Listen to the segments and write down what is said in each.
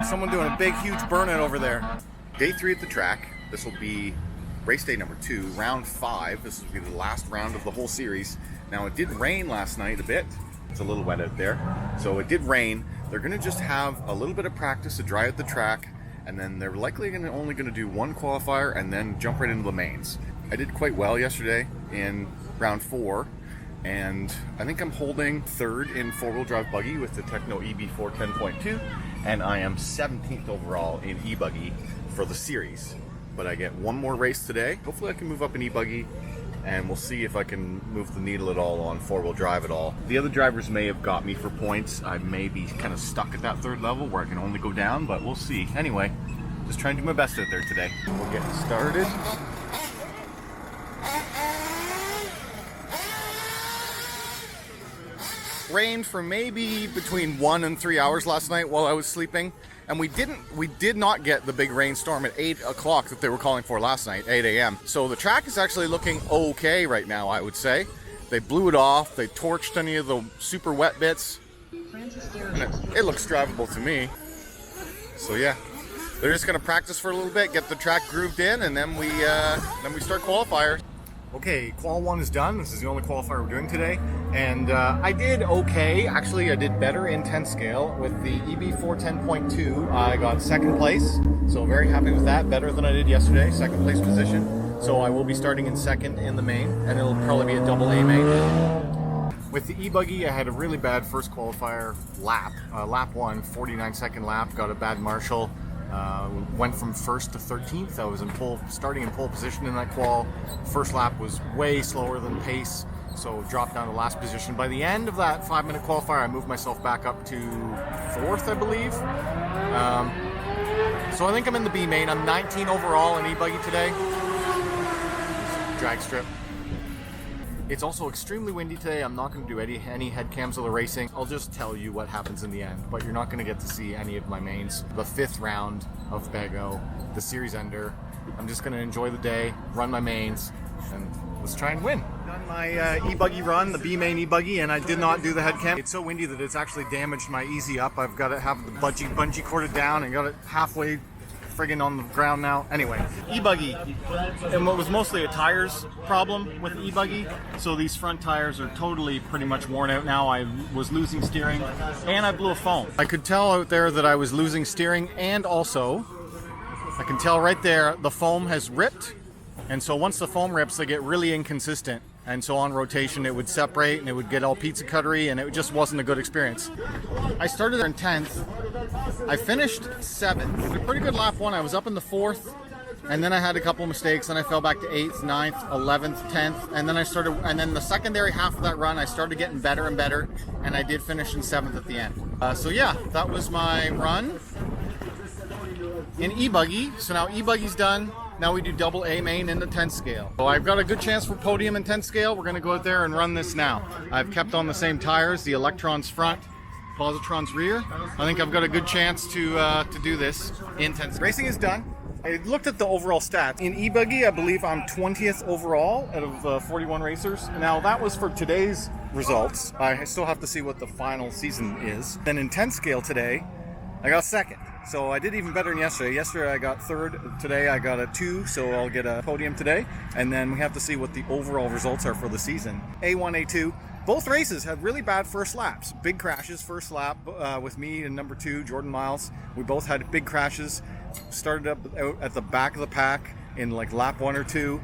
Someone doing a big, huge burnout over there. Day 3 at the track. This will be race day number 2, round 5. This will be the last round of the whole series. Now, it did rain last night a bit. It's a little wet out there. So it did rain. They're going to just have a little bit of practice to dry out the track, and then they're likely only going to do one qualifier and then jump right into the mains. I did quite well yesterday in round 4, and I think I'm holding 3rd in 4-wheel drive buggy with the Tekno EB4 10.2, and I am 17th overall in e-buggy for the series. But I get one more race today. Hopefully I can move up in e-buggy, and we'll see if I can move the needle at all on 4-wheel drive at all. The other drivers may have got me for points. I may be kind of stuck at that 3rd level where I can only go down, but we'll see. Anyway, just trying to do my best out there today. We're getting started. Rained for maybe between 1 and 3 hours last night while I was sleeping, and we did not get the big rainstorm at 8 o'clock that they were calling for last night, 8 a.m. So the track is actually looking okay right now, I would say. They blew it off, they torched any of the super wet bits, and it looks drivable to me. So yeah, they're just gonna practice for a little bit, get the track grooved in, and then we start qualifiers. Okay, qual 1 is done. This is the only qualifier we're doing today. And I did okay. Actually, I did better in 10 scale. With the EB4 10.2, I got 2nd place. So very happy with that. Better than I did yesterday. 2nd place position. So I will be starting in 2nd in the main. And it'll probably be a double A main. With the e-buggy, I had a really bad first qualifier lap. Lap 1, 49-second lap. Got a bad marshal. Went from 1st to 13th. I was starting in pole position in that qual. First lap was way slower than pace, so dropped down to last position. By the end of that 5-minute qualifier, I moved myself back up to 4th, I believe. So I think I'm in the B main. I'm 19 overall in e-buggy today. Drag strip. It's also extremely windy today. I'm not going to do any head cams of the racing. I'll just tell you what happens in the end, but you're not going to get to see any of my mains. The 5th round of Bego, the series ender. I'm just going to enjoy the day, run my mains, and let's try and win. Done my e-buggy run, the B main e-buggy, and I did not do the head cam. It's so windy that it's actually damaged my easy up. I've got to have the bungee corded down and got it halfway friggin' on the ground now. Anyway, e-buggy, and what was mostly a tires problem with the e-buggy. So these front tires are totally pretty much worn out now. I was losing steering, and I blew a foam. I could tell out there that I was losing steering, and also I can tell right there the foam has ripped. And so once the foam rips, they get really inconsistent. And so on rotation, it would separate and it would get all pizza cuttery, and it just wasn't a good experience. I started in 10th. I finished 7th. A pretty good lap 1. I was up in the 4th, and then I had a couple mistakes, and I fell back to 8th, 9th, 11th, 10th, and then the secondary half of that run, I started getting better and better, and I did finish in 7th at the end. So yeah, that was my run in e-buggy. So now e-buggy's done. Now we do double A main in the 10 scale. So I've got a good chance for podium in 10 scale. We're going to go out there and run this now. I've kept on the same tires, the Electrons front, Positrons rear. I think I've got a good chance to do this in 10 scale. Racing is done. I looked at the overall stats. In e-buggy, I believe I'm 20th overall out of 41 racers. Now that was for today's results. I still have to see what the final season is. Then in 10 scale today, I got 2nd. So I did even better than yesterday. Yesterday I got 3rd. Today I got a 2, so I'll get a podium today. And then we have to see what the overall results are for the season. A1, A2. Both races had really bad first laps. Big crashes first lap with me and number 2, Jordan Miles. We both had big crashes. Started up out at the back of the pack in like lap 1 or 2.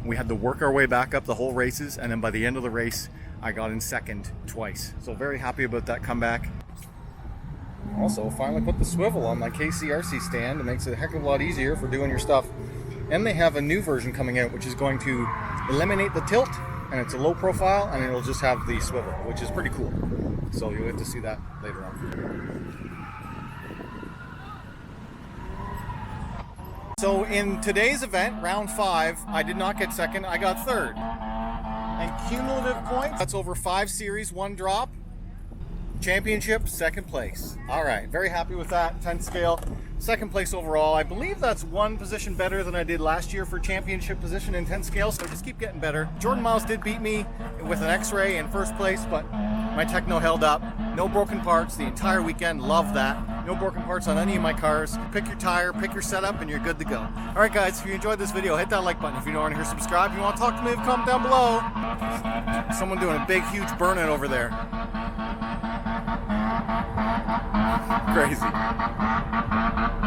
We had to work our way back up the whole races. And then by the end of the race, I got in 2nd twice. So very happy about that comeback. Also, finally put the swivel on my KCRC stand. It makes it a heck of a lot easier for doing your stuff. And they have a new version coming out, which is going to eliminate the tilt, and it's a low profile, and it'll just have the swivel, which is pretty cool. So you'll get to see that later on. So in today's event, round 5, I did not get 2nd, I got 3rd. And cumulative points, that's over 5 series, 1 drop. Championship, 2nd place. All right, very happy with that. 10 scale, 2nd place overall. I believe that's 1 position better than I did last year for championship position in 10 scale, so just keep getting better. Jordan Miles did beat me with an X-Ray in 1st place, but my Tekno held up. No broken parts the entire weekend. Love that. no broken parts on any of my cars. Pick your tire, pick your setup, and you're good to go. Alright guys, if you enjoyed this video, hit that like button. If you don't want to hear, subscribe. If you want to talk to me, comment down below. Someone doing a big, huge burn-in over there. Crazy.